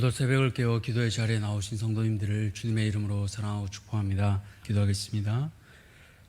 오늘도 새벽을 깨워 기도의 자리에 나오신 성도님들을 주님의 이름으로 사랑하고 축복합니다. 기도하겠습니다.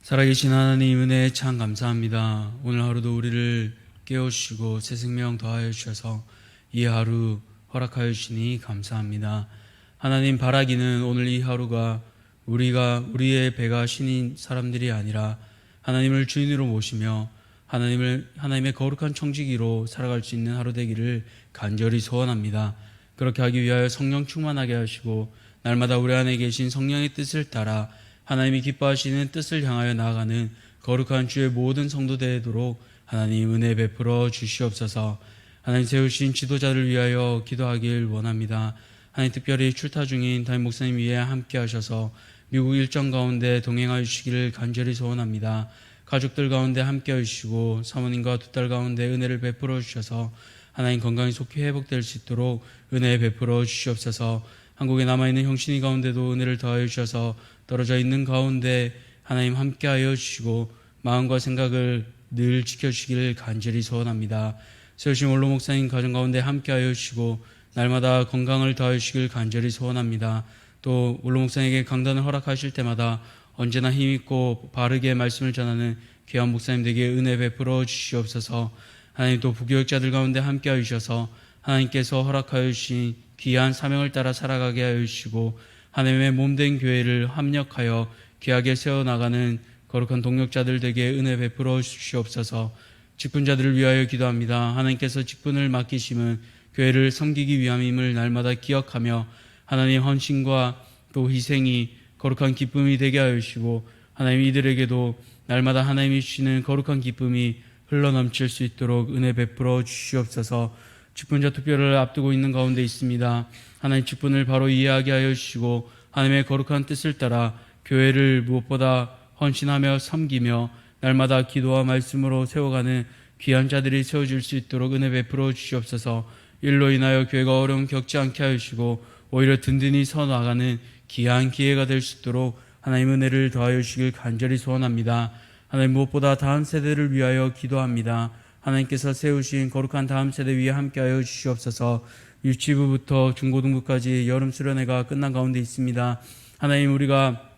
살아계신 하나님 은혜에 참 감사합니다. 오늘 하루도 우리를 깨우시고 새 생명 더하여 주셔서 이 하루 허락하여 주시니 감사합니다. 하나님, 바라기는 오늘 이 하루가 우리의 배가 신인 사람들이 아니라 하나님을 주인으로 모시며 하나님의 거룩한 청지기로 살아갈 수 있는 하루 되기를 간절히 소원합니다. 그렇게 하기 위하여 성령 충만하게 하시고 날마다 우리 안에 계신 성령의 뜻을 따라 하나님이 기뻐하시는 뜻을 향하여 나아가는 거룩한 주의 모든 성도 되도록 하나님 은혜 베풀어 주시옵소서. 하나님 세우신 지도자를 위하여 기도하길 원합니다. 하나님 특별히 출타 중인 담임 목사님 위에 함께 하셔서 미국 일정 가운데 동행하여 주시기를 간절히 소원합니다. 가족들 가운데 함께 하시고 사모님과 두 딸 가운데 은혜를 베풀어 주셔서 하나님 건강이 속히 회복될 수 있도록 은혜 베풀어 주시옵소서. 한국에 남아있는 형신이 가운데도 은혜를 더하여 주셔서 떨어져 있는 가운데 하나님 함께하여 주시고 마음과 생각을 늘 지켜주시기를 간절히 소원합니다. 세우신 원로 목사님 가정 가운데 함께하여 주시고 날마다 건강을 더하여 주시길 간절히 소원합니다. 또 원로 목사님에게 강단을 허락하실 때마다 언제나 힘있고 바르게 말씀을 전하는 귀한 목사님 되게 은혜 베풀어 주시옵소서. 하나님 또 부교육자들 가운데 함께하여 주셔서 하나님께서 허락하여 주신 귀한 사명을 따라 살아가게 하여 주시고 하나님의 몸된 교회를 합력하여 귀하게 세워나가는 거룩한 동력자들 되게 은혜 베풀어 주시옵소서. 직분자들을 위하여 기도합니다. 하나님께서 직분을 맡기심은 교회를 섬기기 위함임을 날마다 기억하며 하나님 헌신과 또 희생이 거룩한 기쁨이 되게 하여 주시고 하나님 이들에게도 날마다 하나님이 주시는 거룩한 기쁨이 흘러넘칠 수 있도록 은혜 베풀어 주시옵소서. 직분자 투표를 앞두고 있는 가운데 있습니다. 하나님 직분을 바로 이해하게 하여 주시고 하나님의 거룩한 뜻을 따라 교회를 무엇보다 헌신하며 섬기며 날마다 기도와 말씀으로 세워가는 귀한 자들이 세워질 수 있도록 은혜 베풀어 주시옵소서. 일로 인하여 교회가 어려움 겪지 않게 하여 주시고 오히려 든든히 서 나가는 귀한 기회가 될 수 있도록 하나님 은혜를 더하여 주시길 간절히 소원합니다. 하나님 무엇보다 다음 세대를 위하여 기도합니다. 하나님께서 세우신 거룩한 다음 세대 위에 함께하여 주시옵소서. 유치부부터 중고등부까지 여름 수련회가 끝난 가운데 있습니다. 하나님 우리가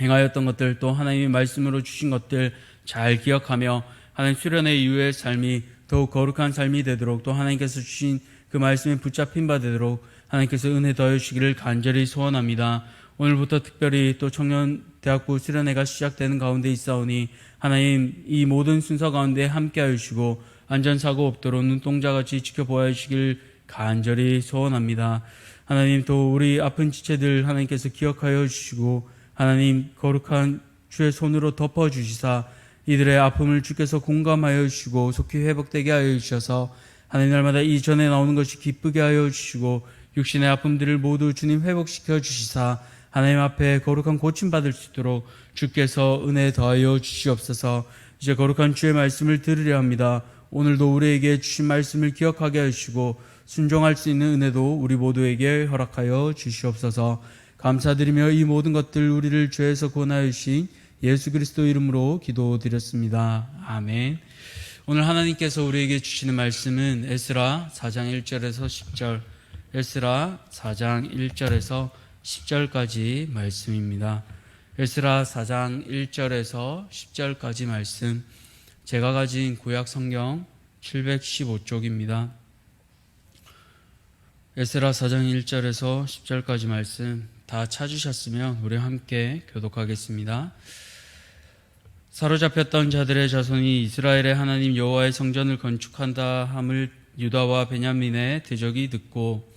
행하였던 것들 또 하나님의 말씀으로 주신 것들 잘 기억하며 하나님 수련회 이후의 삶이 더욱 거룩한 삶이 되도록 또 하나님께서 주신 그 말씀에 붙잡힌 바 되도록 하나님께서 은혜 더해 주시기를 간절히 소원합니다. 오늘부터 특별히 또 청년대학부 수련회가 시작되는 가운데 있사오니 하나님 이 모든 순서 가운데 함께하여 주시고 안전사고 없도록 눈동자같이 지켜보아 주시길 간절히 소원합니다. 하나님 또 우리 아픈 지체들 하나님께서 기억하여 주시고 하나님 거룩한 주의 손으로 덮어주시사 이들의 아픔을 주께서 공감하여 주시고 속히 회복되게 하여 주셔서 하나님 날마다 이 전에 나오는 것이 기쁘게 하여 주시고 육신의 아픔들을 모두 주님 회복시켜 주시사 하나님 앞에 거룩한 고침받을 수 있도록 주께서 은혜 더하여 주시옵소서. 이제 거룩한 주의 말씀을 들으려 합니다. 오늘도 우리에게 주신 말씀을 기억하게 하시고 순종할 수 있는 은혜도 우리 모두에게 허락하여 주시옵소서. 감사드리며 이 모든 것들 우리를 죄에서 구원하여 주신 예수 그리스도 이름으로 기도드렸습니다. 아멘. 오늘 하나님께서 우리에게 주시는 말씀은 에스라 4장 1절에서 10절, 에스라 4장 1절에서 10절까지 말씀입니다. 에스라 4장 1절에서 10절까지 말씀, 제가 가진 구약 성경 715쪽입니다. 에스라 4장 1절에서 10절까지 말씀 다 찾으셨으면 우리 함께 교독하겠습니다. 사로잡혔던 자들의 자손이 이스라엘의 하나님 여호와의 성전을 건축한다 함을 유다와 베냐민의 대적이 듣고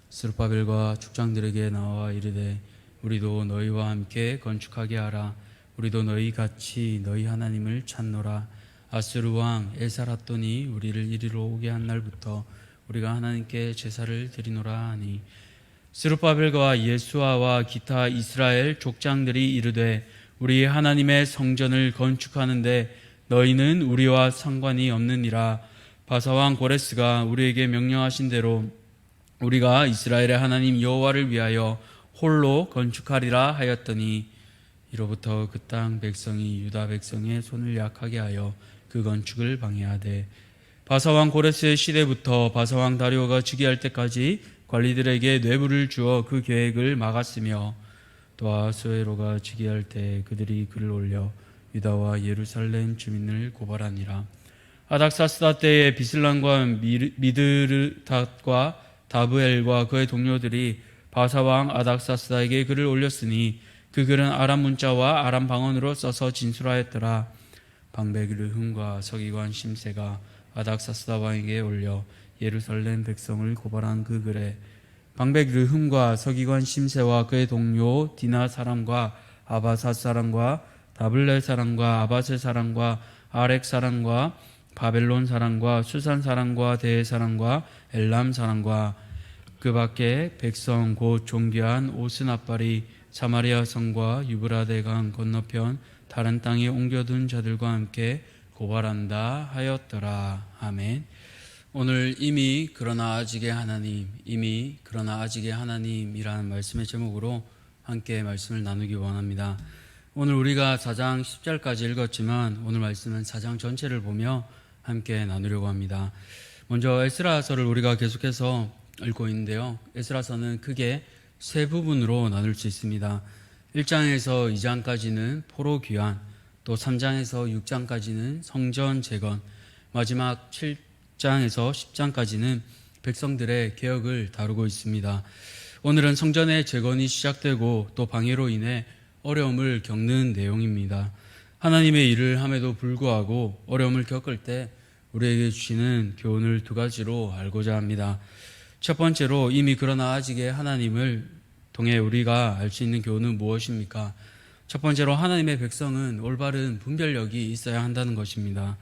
스룹바벨과 축장들에게 나와 이르되 우리도 너희와 함께 건축하게 하라. 우리도 너희 같이 너희 하나님을 찾노라. 아수르 왕 에사라돈이 우리를 이리로 오게 한 날부터 우리가 하나님께 제사를 드리노라 하니 스룹바벨과 예수아와 기타 이스라엘 족장들이 이르되 우리 하나님의 성전을 건축하는데 너희는 우리와 상관이 없느니라. 바사왕 고레스가 우리에게 명령하신 대로 우리가 이스라엘의 하나님 여호와를 위하여 홀로 건축하리라 하였더니 이로부터 그 땅 백성이 유다 백성의 손을 약하게 하여 그 건축을 방해하되 바사왕 고레스의 시대부터 바사왕 다리오가 즉위할 때까지 관리들에게 뇌물을 주어 그 계획을 막았으며 또 아하수에로가 즉위할 때 그들이 글을 올려 유다와 예루살렘 주민을 고발하니라. 아닥사스다 때에 비슬람과 미드르닷과 다브엘과 그의 동료들이 바사왕 아닥사스다에게 글을 올렸으니 그 글은 아람 문자와 아람 방언으로 써서 진술하였더라. 방백 르흠과 서기관 심세가 아닥사스다 왕에게 올려 예루살렘 백성을 고발한 그 글에 방백 르흠과 서기관 심세와 그의 동료 디나 사람과 아바사 사람과 다블레 사람과 아바세 사람과 아렉 사람과 바벨론 사람과 수산 사람과 대해 사람과 엘람 사람과 그 밖에 백성 곧 존귀한 오스나발이 사마리아 성과 유브라데 강 건너편 다른 땅에 옮겨둔 자들과 함께 고발한다 하였더라. 아멘. 오늘 이미 그러나 아직의 하나님, 이미 그러나 아직의 하나님이라는 말씀의 제목으로 함께 말씀을 나누기 원합니다. 오늘 우리가 4장 10절까지 읽었지만 오늘 말씀은 4장 전체를 보며 함께 나누려고 합니다. 먼저 에스라서를 우리가 계속해서 읽고 있는데요. 에스라서는 크게 세 부분으로 나눌 수 있습니다. 1장에서 2장까지는 포로 귀환, 또 3장에서 6장까지는 성전 재건, 마지막 7장에서 10장까지는 백성들의 개혁을 다루고 있습니다. 오늘은 성전의 재건이 시작되고 또 방해로 인해 어려움을 겪는 내용입니다. 하나님의 일을 함에도 불구하고 어려움을 겪을 때 우리에게 주시는 교훈을 두 가지로 알고자 합니다. 첫 번째로 이미 그러나 아직의 하나님을 통해 우리가 알 수 있는 교훈은 무엇입니까? 첫 번째로 하나님의 백성은 올바른 분별력이 있어야 한다는 것입니다.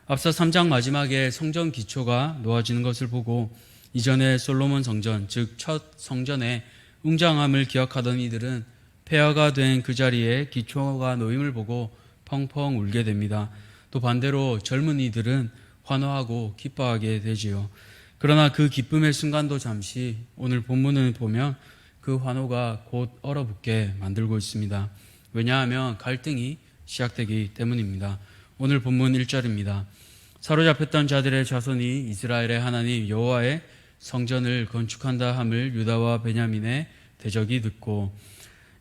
앞서 3장 마지막에 성전 기초가 놓아지는 것을 보고 이전에 솔로몬 성전, 즉 첫 성전의 웅장함을 기억하던 이들은 폐허가 된 그 자리에 기초가 놓임을 보고 펑펑 울게 됩니다. 또 반대로 젊은이들은 환호하고 기뻐하게 되지요. 그러나 그 기쁨의 순간도 잠시 오늘 본문을 보면 그 환호가 곧 얼어붙게 만들고 있습니다. 왜냐하면 갈등이 시작되기 때문입니다. 오늘 본문 1절입니다. 사로잡혔던 자들의 자손이 이스라엘의 하나님 여호와의 성전을 건축한다 함을 유다와 베냐민의 대적이 듣고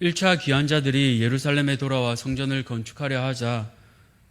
1차 귀환자들이 예루살렘에 돌아와 성전을 건축하려 하자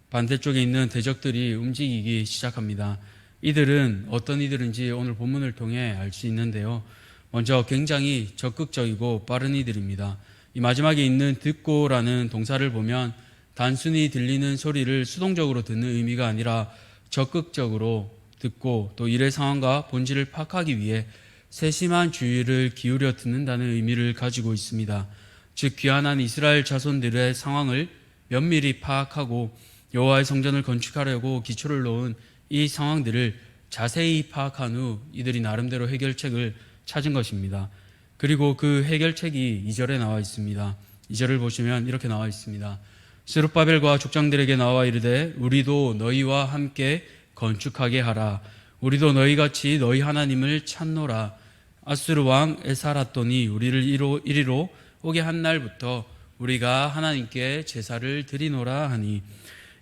반대쪽에 있는 대적들이 움직이기 시작합니다. 이들은 어떤 이들인지 오늘 본문을 통해 알 수 있는데요. 먼저 굉장히 적극적이고 빠른 이들입니다. 이 마지막에 있는 듣고라는 동사를 보면 단순히 들리는 소리를 수동적으로 듣는 의미가 아니라 적극적으로 듣고 또 일의 상황과 본질을 파악하기 위해 세심한 주의를 기울여 듣는다는 의미를 가지고 있습니다. 즉 귀환한 이스라엘 자손들의 상황을 면밀히 파악하고 여호와의 성전을 건축하려고 기초를 놓은 이 상황들을 자세히 파악한 후 이들이 나름대로 해결책을 찾은 것입니다. 그리고 그 해결책이 2절에 나와 있습니다. 2절을 보시면 이렇게 나와 있습니다. 스룹바벨과 족장들에게 나와 이르되 우리도 너희와 함께 건축하게 하라. 우리도 너희같이 너희 하나님을 찾노라. 아수르 왕 에사라돈이 우리를 이리로 오게 한 날부터 우리가 하나님께 제사를 드리노라 하니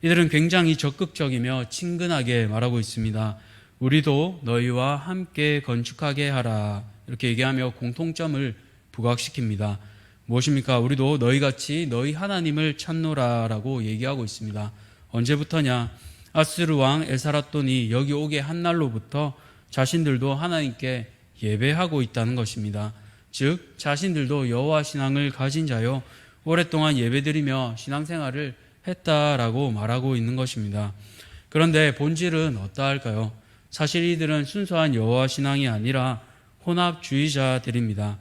이들은 굉장히 적극적이며 친근하게 말하고 있습니다. 우리도 너희와 함께 건축하게 하라. 이렇게 얘기하며 공통점을 부각시킵니다. 무엇입니까? 우리도 너희같이 너희 하나님을 찾노라라고 얘기하고 있습니다. 언제부터냐? 아스르 왕 에사라돈이 여기 오게 한 날로부터 자신들도 하나님께 예배하고 있다는 것입니다. 즉 자신들도 여호와 신앙을 가진 자요 오랫동안 예배드리며 신앙생활을 했다라고 말하고 있는 것입니다. 그런데 본질은 어떠할까요? 사실 이들은 순수한 여호와 신앙이 아니라 혼합주의자들입니다.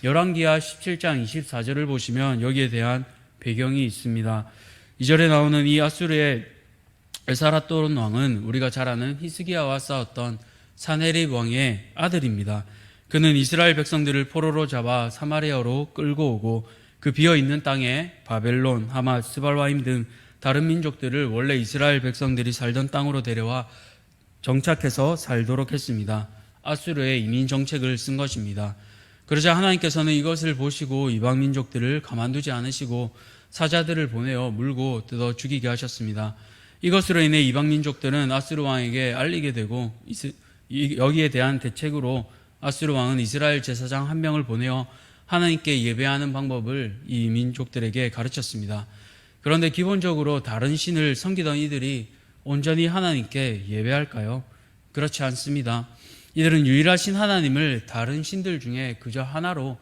열왕기하 17장 24절을 보시면 여기에 대한 배경이 있습니다. 2절에 나오는 이 아수르의 에사라돈 왕은 우리가 잘 아는 히스기야와 싸웠던 사네립 왕의 아들입니다. 그는 이스라엘 백성들을 포로로 잡아 사마리아로 끌고 오고 그 비어있는 땅에 바벨론, 하맛, 스발와임 등 다른 민족들을 원래 이스라엘 백성들이 살던 땅으로 데려와 정착해서 살도록 했습니다. 아수르의 이민 정책을 쓴 것입니다. 그러자 하나님께서는 이것을 보시고 이방 민족들을 가만두지 않으시고 사자들을 보내어 물고 뜯어 죽이게 하셨습니다. 이것으로 인해 이방 민족들은 아수르 왕에게 알리게 되고 여기에 대한 대책으로 아수르 왕은 이스라엘 제사장 한 명을 보내어 하나님께 예배하는 방법을 이 민족들에게 가르쳤습니다. 그런데 기본적으로 다른 신을 섬기던 이들이 온전히 하나님께 예배할까요? 그렇지 않습니다. 이들은 유일하신 하나님을 다른 신들 중에 그저 하나로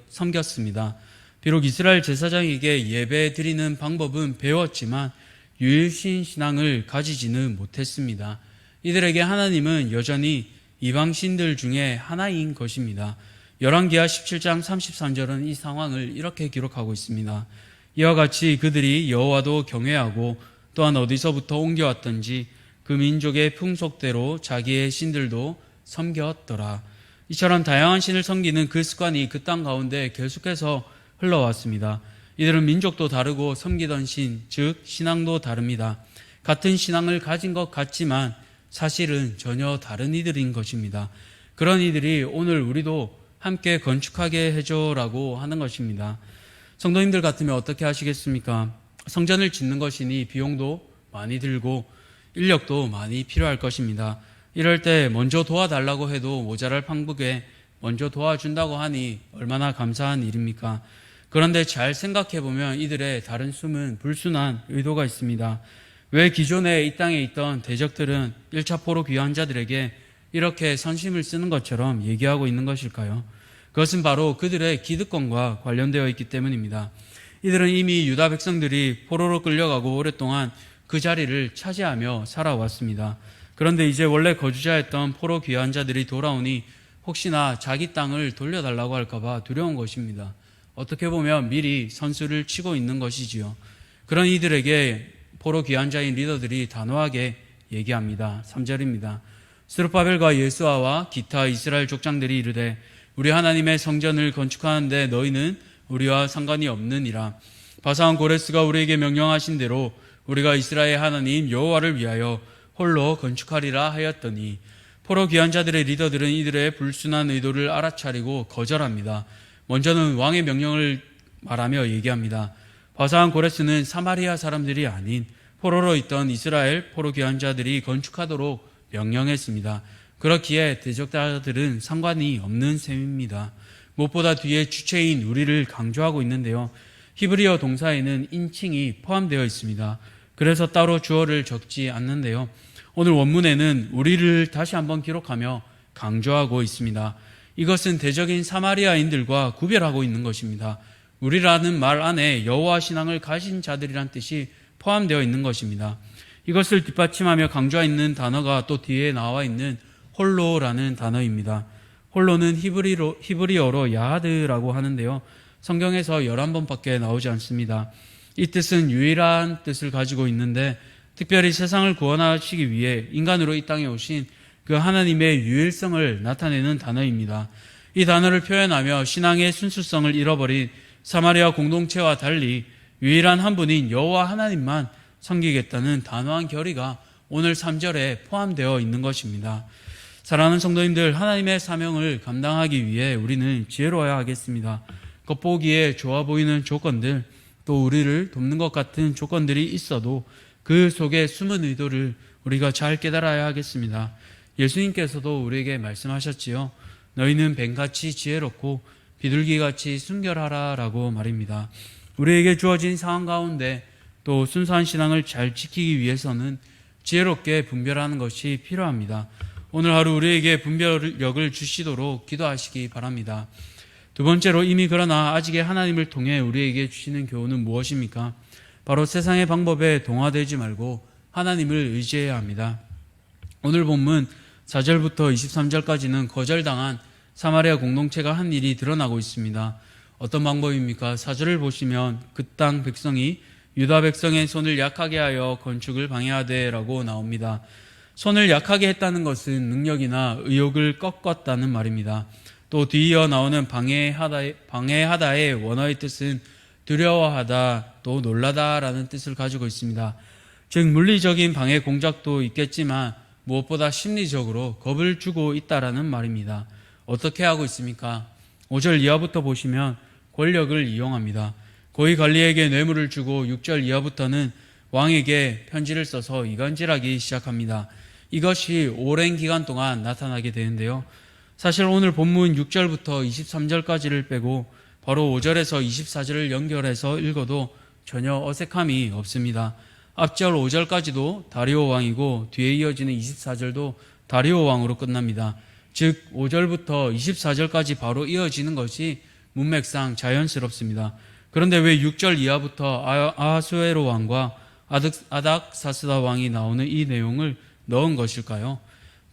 섬겼습니다. 비록 이스라엘 제사장에게 예배 드리는 방법은 배웠지만 유일신 신앙을 가지지는 못했습니다. 이들에게 하나님은 여전히 이방신들 중에 하나인 것입니다. 열왕기하 17장 33절은 이 상황을 이렇게 기록하고 있습니다. 이와 같이 그들이 여호와도 경외하고 또한 어디서부터 옮겨왔던지 그 민족의 풍속대로 자기의 신들도 섬겼더라. 이처럼 다양한 신을 섬기는 그 습관이 그 땅 가운데 계속해서 흘러왔습니다. 이들은 민족도 다르고 섬기던 신, 즉 신앙도 다릅니다. 같은 신앙을 가진 것 같지만 사실은 전혀 다른 이들인 것입니다. 그런 이들이 오늘 우리도 함께 건축하게 해줘라고 하는 것입니다. 성도님들 같으면 어떻게 하시겠습니까? 성전을 짓는 것이니 비용도 많이 들고 인력도 많이 필요할 것입니다. 이럴 때 먼저 도와달라고 해도 모자랄 판국에 먼저 도와준다고 하니 얼마나 감사한 일입니까? 그런데 잘 생각해보면 이들의 다른 숨은 불순한 의도가 있습니다. 왜 기존에 이 땅에 있던 대적들은 1차 포로 귀환 자들에게 이렇게 선심을 쓰는 것처럼 얘기하고 있는 것일까요? 그것은 바로 그들의 기득권과 관련되어 있기 때문입니다. 이들은 이미 유다 백성들이 포로로 끌려가고 오랫동안 그 자리를 차지하며 살아왔습니다. 그런데 이제 원래 거주자였던 포로 귀환 자들이 돌아오니 혹시나 자기 땅을 돌려달라고 할까봐 두려운 것입니다. 어떻게 보면 미리 선수를 치고 있는 것이지요. 그런 이들에게 포로 귀환자인 리더들이 단호하게 얘기합니다. 3절입니다. 스룹바벨과 예수아와 기타 이스라엘 족장들이 이르되 우리 하나님의 성전을 건축하는데 너희는 우리와 상관이 없느니라. 바사왕 고레스가 우리에게 명령하신 대로 우리가 이스라엘 하나님 여호와를 위하여 홀로 건축하리라 하였더니 포로 귀환자들의 리더들은 이들의 불순한 의도를 알아차리고 거절합니다. 먼저는 왕의 명령을 말하며 얘기합니다. 바사왕 고레스는 사마리아 사람들이 아닌 포로로 있던 이스라엘 포로 귀환자들이 건축하도록 명령했습니다. 그렇기에 대적자들은 상관이 없는 셈입니다. 무엇보다 뒤에 주체인 우리를 강조하고 있는데요. 히브리어 동사에는 인칭이 포함되어 있습니다. 그래서 따로 주어를 적지 않는데요. 오늘 원문에는 우리를 다시 한번 기록하며 강조하고 있습니다. 이것은 대적인 사마리아인들과 구별하고 있는 것입니다. 우리라는 말 안에 여호와 신앙을 가진 자들이란 뜻이 포함되어 있는 것입니다. 이것을 뒷받침하며 강조하고 있는 단어가 또 뒤에 나와 있는 홀로라는 단어입니다. 홀로는 히브리어로 야하드라고 하는데요. 성경에서 11번밖에 나오지 않습니다. 이 뜻은 유일한 뜻을 가지고 있는데 특별히 세상을 구원하시기 위해 인간으로 이 땅에 오신 그 하나님의 유일성을 나타내는 단어입니다. 이 단어를 표현하며 신앙의 순수성을 잃어버린 사마리아 공동체와 달리 유일한 한 분인 여호와 하나님만 섬기겠다는 단호한 결의가 오늘 3절에 포함되어 있는 것입니다. 사랑하는 성도님들, 하나님의 사명을 감당하기 위해 우리는 지혜로워야 하겠습니다. 겉보기에 좋아 보이는 조건들, 또 우리를 돕는 것 같은 조건들이 있어도 그 속에 숨은 의도를 우리가 잘 깨달아야 하겠습니다. 예수님께서도 우리에게 말씀하셨지요. 너희는 뱀같이 지혜롭고 비둘기같이 순결하라 라고 말입니다. 우리에게 주어진 상황 가운데 또 순수한 신앙을 잘 지키기 위해서는 지혜롭게 분별하는 것이 필요합니다. 오늘 하루 우리에게 분별력을 주시도록 기도하시기 바랍니다. 두 번째로 이미 그러나 아직의 하나님을 통해 우리에게 주시는 교훈은 무엇입니까? 바로 세상의 방법에 동화되지 말고 하나님을 의지해야 합니다. 오늘 본문 4절부터 23절까지는 거절당한 사마리아 공동체가 한 일이 드러나고 있습니다. 어떤 방법입니까? 4절을 보시면 그 땅 백성이 유다 백성의 손을 약하게 하여 건축을 방해하되 라고 나옵니다. 손을 약하게 했다는 것은 능력이나 의욕을 꺾었다는 말입니다. 또 뒤이어 나오는 방해하다의 원어의 뜻은 두려워하다, 또 놀라다라는 뜻을 가지고 있습니다. 즉 물리적인 방해 공작도 있겠지만 무엇보다 심리적으로 겁을 주고 있다라는 말입니다. 어떻게 하고 있습니까? 5절 이하부터 보시면 권력을 이용합니다. 고위 관리에게 뇌물을 주고 6절 이하부터는 왕에게 편지를 써서 이간질하기 시작합니다. 이것이 오랜 기간 동안 나타나게 되는데요. 사실 오늘 본문 6절부터 23절까지를 빼고 바로 5절에서 24절을 연결해서 읽어도 전혀 어색함이 없습니다. 앞절 5절까지도 다리오 왕이고 뒤에 이어지는 24절도 다리오 왕으로 끝납니다. 즉 5절부터 24절까지 바로 이어지는 것이 문맥상 자연스럽습니다. 그런데 왜 6절 이하부터 아하수에로 왕과 아닥사스다 왕이 나오는 이 내용을 넣은 것일까요?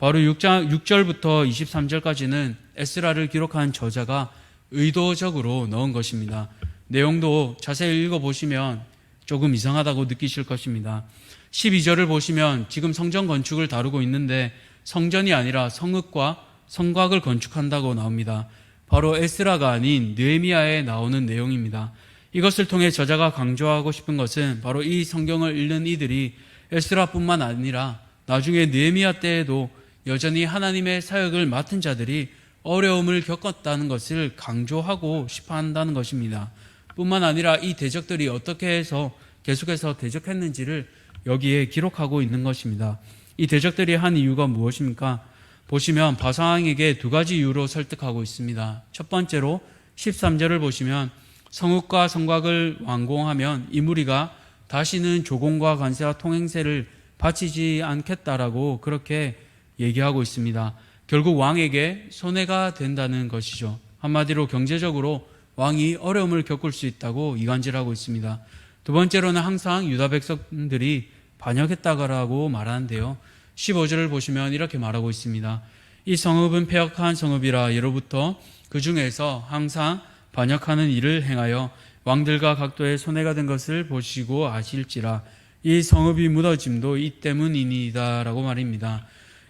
바로 6절부터 23절까지는 에스라를 기록한 저자가 의도적으로 넣은 것입니다. 내용도 자세히 읽어보시면 조금 이상하다고 느끼실 것입니다. 12절을 보시면 지금 성전 건축을 다루고 있는데 성전이 아니라 성읍과 성곽을 건축한다고 나옵니다. 바로 에스라가 아닌 느헤미야에 나오는 내용입니다. 이것을 통해 저자가 강조하고 싶은 것은 바로 이 성경을 읽는 이들이 에스라뿐만 아니라 나중에 느헤미야 때에도 여전히 하나님의 사역을 맡은 자들이 어려움을 겪었다는 것을 강조하고 싶어 한다는 것입니다. 뿐만 아니라 이 대적들이 어떻게 해서 계속해서 대적했는지를 여기에 기록하고 있는 것입니다. 이 대적들이 한 이유가 무엇입니까? 보시면 바사왕에게 두 가지 이유로 설득하고 있습니다. 첫 번째로 13절을 보시면 성읍과 성곽을 완공하면 이 무리가 다시는 조공과 관세와 통행세를 바치지 않겠다라고 그렇게 얘기하고 있습니다. 결국 왕에게 손해가 된다는 것이죠. 한마디로 경제적으로 왕이 어려움을 겪을 수 있다고 이간질하고 있습니다. 두 번째로는 항상 유다 백성들이 반역했다고 말하는데요. 15절을 보시면 이렇게 말하고 있습니다. 이 성읍은 패역한 성읍이라 예로부터 그 중에서 항상 반역하는 일을 행하여 왕들과 각도의 손해가 된 것을 보시고 아실지라 이 성읍이 무너짐도 이 때문이니이다 라고 말입니다.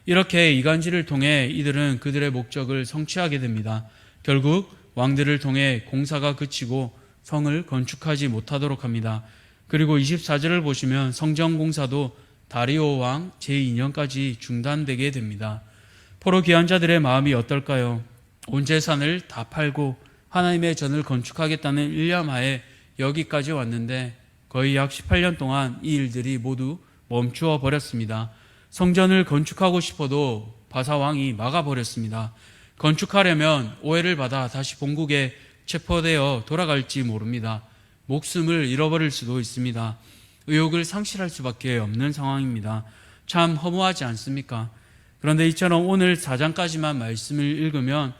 이렇게 이간질을 통해 이들은 그들의 목적을 성취하게 됩니다. 결국 왕들을 통해 공사가 그치고 성을 건축하지 못하도록 합니다. 그리고 24절을 보시면 성전 공사도 다리오 왕 제2년까지 중단되게 됩니다. 포로 귀한 자들의 마음이 어떨까요? 온 재산을 다 팔고 하나님의 전을 건축하겠다는 일념하에 여기까지 왔는데 거의 약 18년 동안 이 일들이 모두 멈추어 버렸습니다. 성전을 건축하고 싶어도 바사 왕이 막아버렸습니다. 건축하려면 오해를 받아 다시 본국에 체포되어 돌아갈지 모릅니다. 목숨을 잃어버릴 수도 있습니다. 의욕을 상실할 수밖에 없는 상황입니다. 참 허무하지 않습니까? 그런데 이처럼 오늘 4장까지만 말씀을 읽으면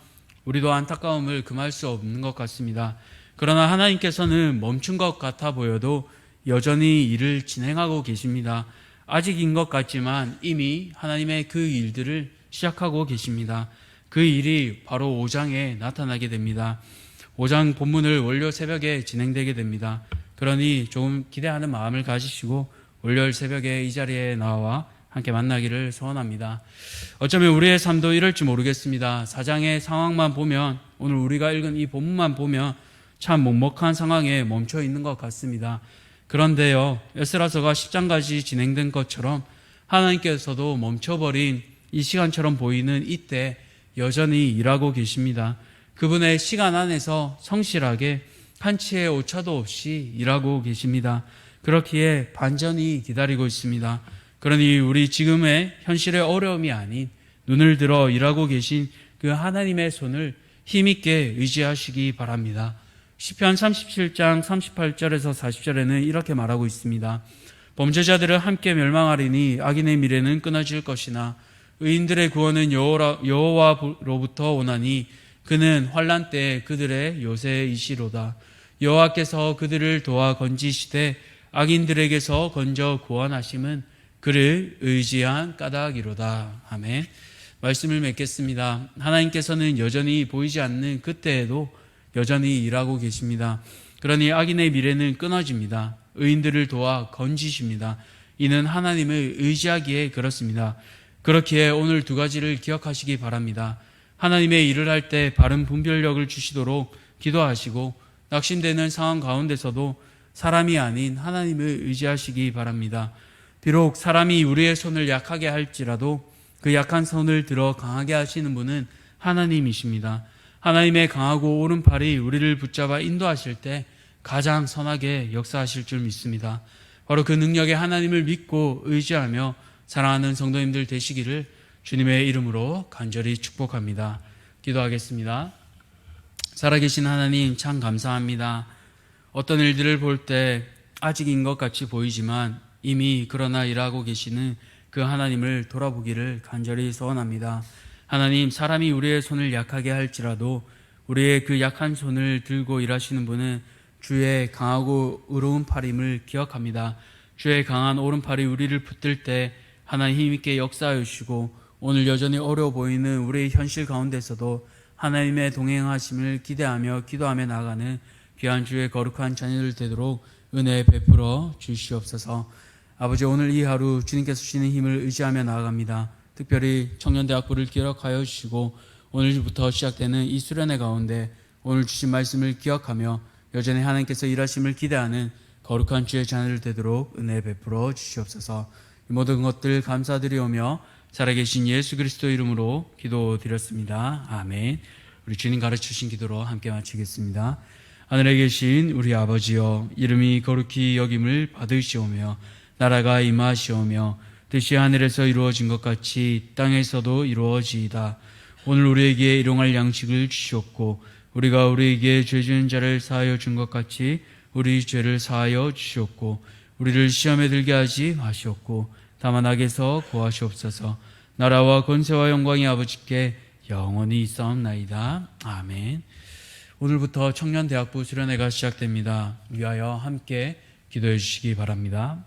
우리도 안타까움을 금할 수 없는 것 같습니다. 그러나 하나님께서는 멈춘 것 같아 보여도 여전히 일을 진행하고 계십니다. 아직인 것 같지만 이미 하나님의 그 일들을 시작하고 계십니다. 그 일이 바로 5장에 나타나게 됩니다. 5장 본문을 월요 새벽에 진행되게 됩니다. 그러니 조금 기대하는 마음을 가지시고 월요일 새벽에 이 자리에 나와 함께 만나기를 소원합니다. 어쩌면 우리의 삶도 이럴지 모르겠습니다. 4장의 상황만 보면, 오늘 우리가 읽은 이 본문만 보면 참 먹먹한 상황에 멈춰 있는 것 같습니다. 그런데요, 에스라서가 10장까지 진행된 것처럼 하나님께서도 멈춰버린 이 시간처럼 보이는 이때 여전히 일하고 계십니다. 그분의 시간 안에서 성실하게 한치의 오차도 없이 일하고 계십니다. 그렇기에 반전이 기다리고 있습니다. 그러니 우리 지금의 현실의 어려움이 아닌 눈을 들어 일하고 계신 그 하나님의 손을 힘있게 의지하시기 바랍니다. 시편 37장 38절에서 40절에는 이렇게 말하고 있습니다. 범죄자들은 함께 멸망하리니 악인의 미래는 끊어질 것이나 의인들의 구원은 여호와로부터 오나니 그는 환난 때에 그들의 요새이시로다. 여호와께서 그들을 도와 건지시되 악인들에게서 건져 구원하심은 그를 의지한 까닭이로다. 아멘. 말씀을 맺겠습니다. 하나님께서는 여전히 보이지 않는 그때에도 여전히 일하고 계십니다. 그러니 악인의 미래는 끊어집니다. 의인들을 도와 건지십니다. 이는 하나님을 의지하기에 그렇습니다. 그렇기에 오늘 두 가지를 기억하시기 바랍니다. 하나님의 일을 할 때 바른 분별력을 주시도록 기도하시고 낙심되는 상황 가운데서도 사람이 아닌 하나님을 의지하시기 바랍니다. 비록 사람이 우리의 손을 약하게 할지라도 그 약한 손을 들어 강하게 하시는 분은 하나님이십니다. 하나님의 강하고 오른팔이 우리를 붙잡아 인도하실 때 가장 선하게 역사하실 줄 믿습니다. 바로 그 능력의 하나님을 믿고 의지하며 사랑하는 성도님들 되시기를 주님의 이름으로 간절히 축복합니다. 기도하겠습니다. 살아계신 하나님 참 감사합니다. 어떤 일들을 볼 때 아직인 것 같이 보이지만 이미 그러나 일하고 계시는 그 하나님을 돌아보기를 간절히 소원합니다. 하나님, 사람이 우리의 손을 약하게 할지라도 우리의 그 약한 손을 들고 일하시는 분은 주의 강하고 의로운 팔임을 기억합니다. 주의 강한 오른팔이 우리를 붙들 때 하나님 힘있게 역사하여 주시고 오늘 여전히 어려워 보이는 우리의 현실 가운데서도 하나님의 동행하심을 기대하며 기도하며 나아가는 귀한 주의 거룩한 자녀들 되도록 은혜 베풀어 주시옵소서. 아버지, 오늘 이 하루 주님께서 주시는 힘을 의지하며 나아갑니다. 특별히 청년대학부를 기억하여 주시고 오늘부터 시작되는 이 수련회 가운데 오늘 주신 말씀을 기억하며 여전히 하나님께서 일하심을 기대하는 거룩한 주의 자녀들 되도록 은혜 베풀어 주시옵소서. 이 모든 것들 감사드리오며 살아계신 예수 그리스도 이름으로 기도드렸습니다. 아멘. 우리 주님 가르치신 기도로 함께 마치겠습니다. 하늘에 계신 우리 아버지여, 이름이 거룩히 여김을 받으시오며 나라가 임하시오며 뜻이 하늘에서 이루어진 것 같이 땅에서도 이루어지이다. 오늘 우리에게 일용할 양식을 주시옵고 우리가 우리에게 죄 지은 자를 사하여 준 것 같이 우리 죄를 사하여 주시옵고 우리를 시험에 들게 하지 마시옵고 다만 악에서 구하시옵소서. 나라와 권세와 영광이 아버지께 영원히 있사옵나이다. 아멘. 오늘부터 청년대학부 수련회가 시작됩니다. 위하여 함께 기도해 주시기 바랍니다.